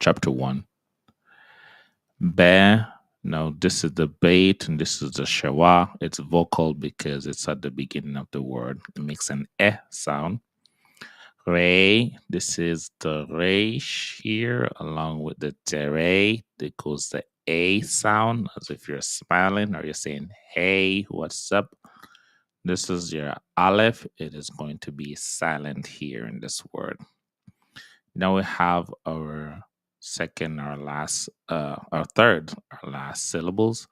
chapter 1. Be, now this is the bait and this is the shawa. It's vocal because it's at the beginning of the word. It makes an eh sound. Re, this is the resh here, along with the tere. That goes the a sound, as if you're smiling or you're saying, hey, what's up? This is your aleph. It is going to be silent here in this word. Now we have our third, our last syllables.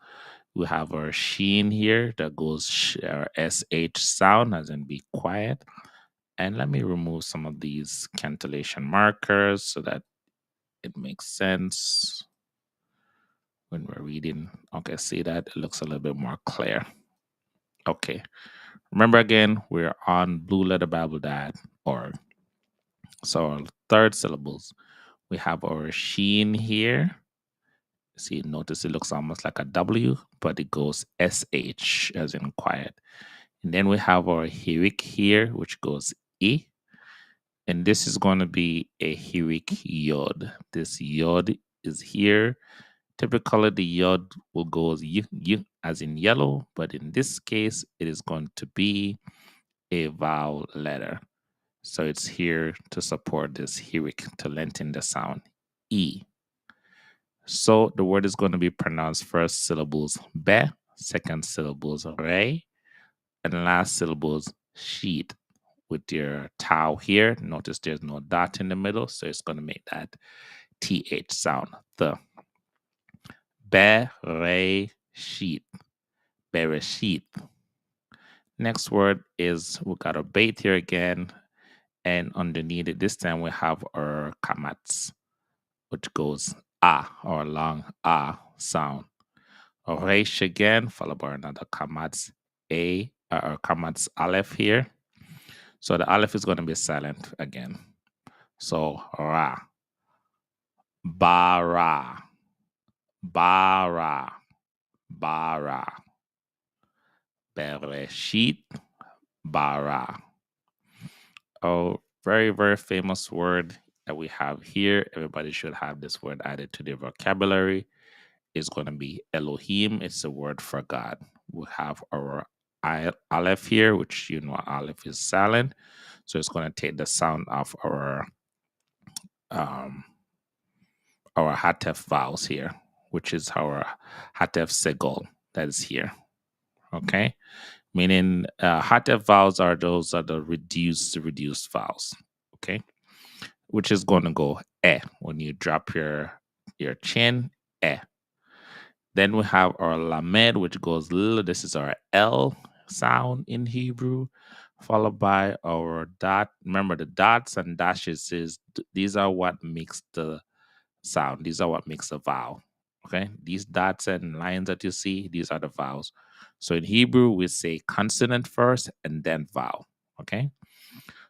We have our sheen here that goes our sh sound, as in be quiet. And let me remove some of these cantillation markers so that it makes sense when we're reading. Okay, see that? It looks a little bit more clear. Okay. Remember again, we're on blueletterbible.org. So our third syllables, we have our sheen here. See, notice it looks almost like a W, but it goes SH as in quiet. And then we have our hirik here, which goes E. And this is going to be a hirik yod. This yod is here. Typically, the yod will go as y, as in yellow, but in this case, it is going to be a vowel letter. So it's here to support this hirik, to lengthen the sound, E. So the word is going to be pronounced first syllables be, second syllables re, and last syllables sheet. With your tau here, notice there's no dot in the middle, so it's going to make that th sound. The be re sheet, bereshit. Next word is, we got a bait here again, and underneath it this time we have our kamats, which goes or long sound. Resh again, followed by another kamats or kamats aleph here. So the aleph is going to be silent again. So ra, bara, bara, bara, bereshit, bara. A very, very famous word that we have here. Everybody should have this word added to their vocabulary. It's going to be Elohim. It's the word for God. We have our aleph here, which aleph is silent. So it's going to take the sound of our hatef vowels here, which is our hatef segol that is here. Okay, meaning hatef vowels are those are the reduced vowels. Okay, which is going to go when you drop your chin. Then we have our lamed, which goes l. This is our L sound in Hebrew, followed by our dot. Remember, the dots and dashes these are what makes the sound. These are what makes the vowel. Okay, these dots and lines that you see, these are the vowels. So in Hebrew, we say consonant first and then vowel. Okay,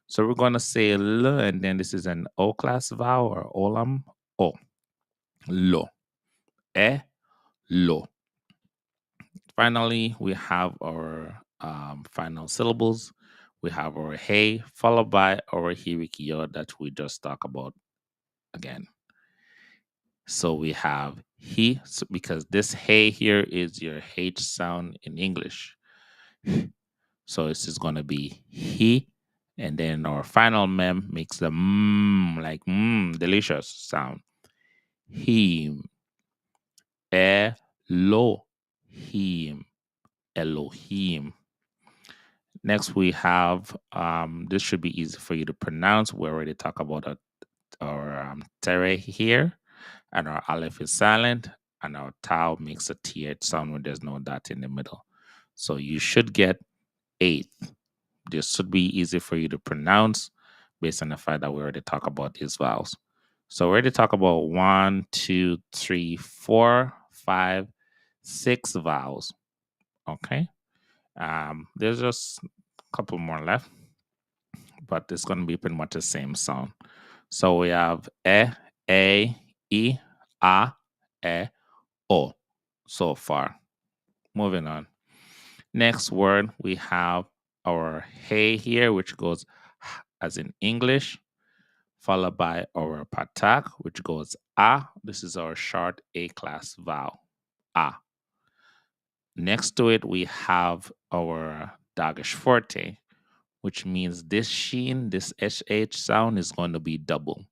so we're going to say l, and then this is an O class vowel or olam, o, lo, lo. Finally, we have our final syllables. We have our hey, followed by our hirik yod that we just talked about again. So we have he, because this hey here is your H sound in English. So this is going to be he. And then our final mem makes the like delicious sound. Him. Elohim. Elohim. Next, we have, this should be easy for you to pronounce. We already talked about our tere here, and our aleph is silent, and our tau makes a th sound when there's no dot in the middle. So you should get 8. This should be easy for you to pronounce based on the fact that we already talked about these vowels. So we already talked about 1, 2, 3, 4, 5, 6 vowels. Okay. There's just a couple more left, but it's going to be pretty much the same sound. So we have a, e, a, o so far. Moving on. Next word, we have our hey here, which goes as in English, followed by our patak, which goes A. This is our short A class vowel. A. Next to it, we have our dagesh forte, which means this sheen, this SH sound is going to be double.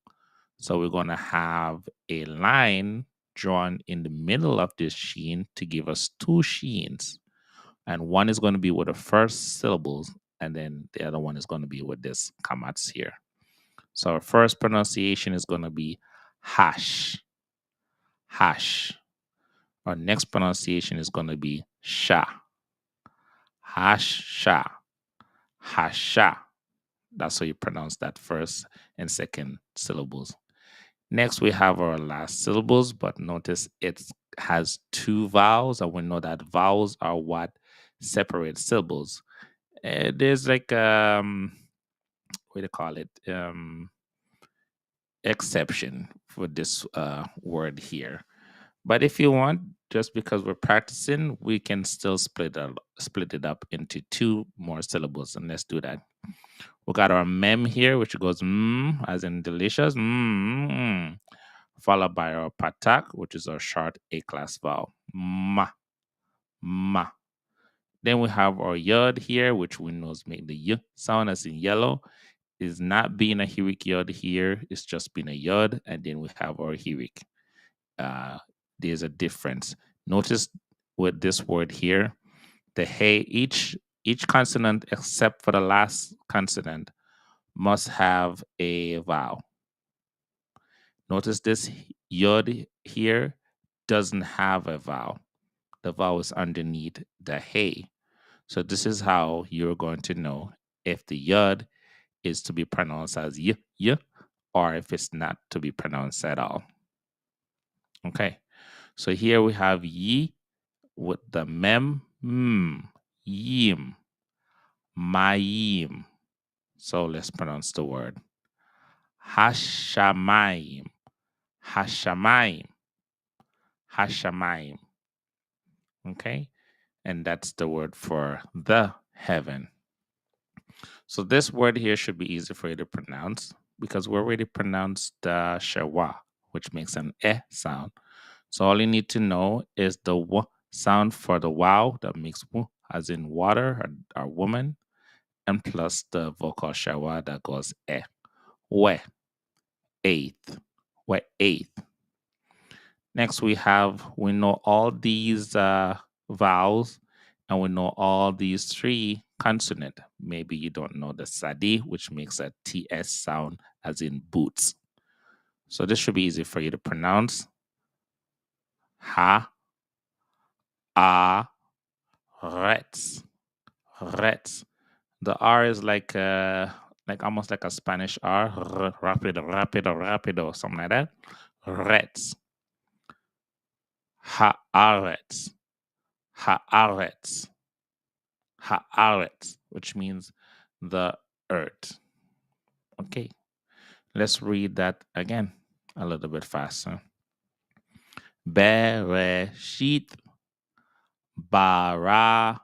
So we're going to have a line drawn in the middle of this sheen to give us two sheens. And one is going to be with the first syllables, and then the other one is going to be with this kamats here. So our first pronunciation is going to be hash, hash. Our next pronunciation is going to be sha, hash, sha, hasha. That's how you pronounce that first and second syllables. Next, we have our last syllables, but notice it has two vowels, and we know that vowels are what separate syllables. There's like what do you call it? Exception for this word here. But if you want, just because we're practicing, we can still split it up into two more syllables, and let's do that. We got our mem here, which goes as in delicious, followed by our patak, which is our short A class vowel, ma, ma. Then we have our yod here, which we know make the y sound as in yellow. Is not being a hirik yod here, it's just being a yod, and then we have our hirik. There's a difference. Notice with this word here, the hey, each consonant except for the last consonant must have a vowel. Notice this yod here doesn't have a vowel. The vowel is underneath the hey. So this is how you're going to know if the yod is to be pronounced as y, or if it's not to be pronounced at all. Okay. So here we have yi with the mem, yim, mayim. So let's pronounce the word. Hashamayim, hashamayim, hashamayim. Okay? And that's the word for the heaven. So this word here should be easy for you to pronounce because we already pronounced the shawa, which makes an eh sound. So all you need to know is the w sound for the wow that makes w, as in water or woman, and plus the vocal shawa that goes eh. We, eighth, we, eighth. Next we know all these vowels, and we know all these three consonant. Maybe you don't know the sadi, which makes a TS sound as in boots. So this should be easy for you to pronounce. Ha, a, rets, rets. The R is like almost like a Spanish R, rapido, rapido, rapido, something like that. Rets. Haaretz, haaretz, haaretz, which means the earth. Okay, let's read that again a little bit faster. Bereshit bara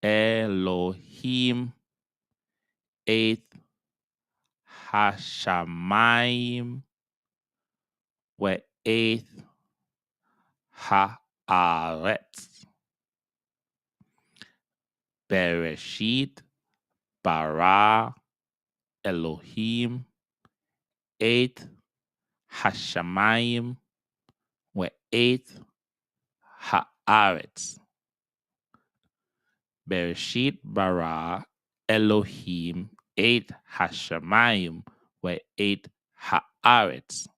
Elohim et hashamayim ve'et haaretz. Bereshit bara Elohim et hashamayim ve'et haaretz. Bereshit bara Elohim et hashamayim ve'et haaretz.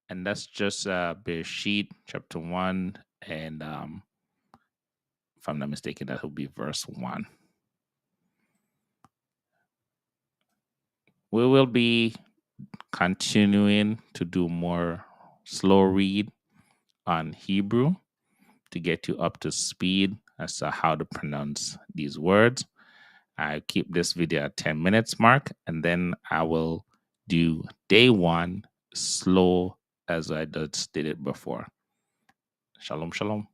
And that's just Bereshit chapter 1, and if I'm not mistaken, that will be verse 1. We will be continuing to do more slow read on Hebrew to get you up to speed as to how to pronounce these words. I keep this video at 10 minutes mark, and then I will do day 1 slow as I just did it before. Shalom, shalom.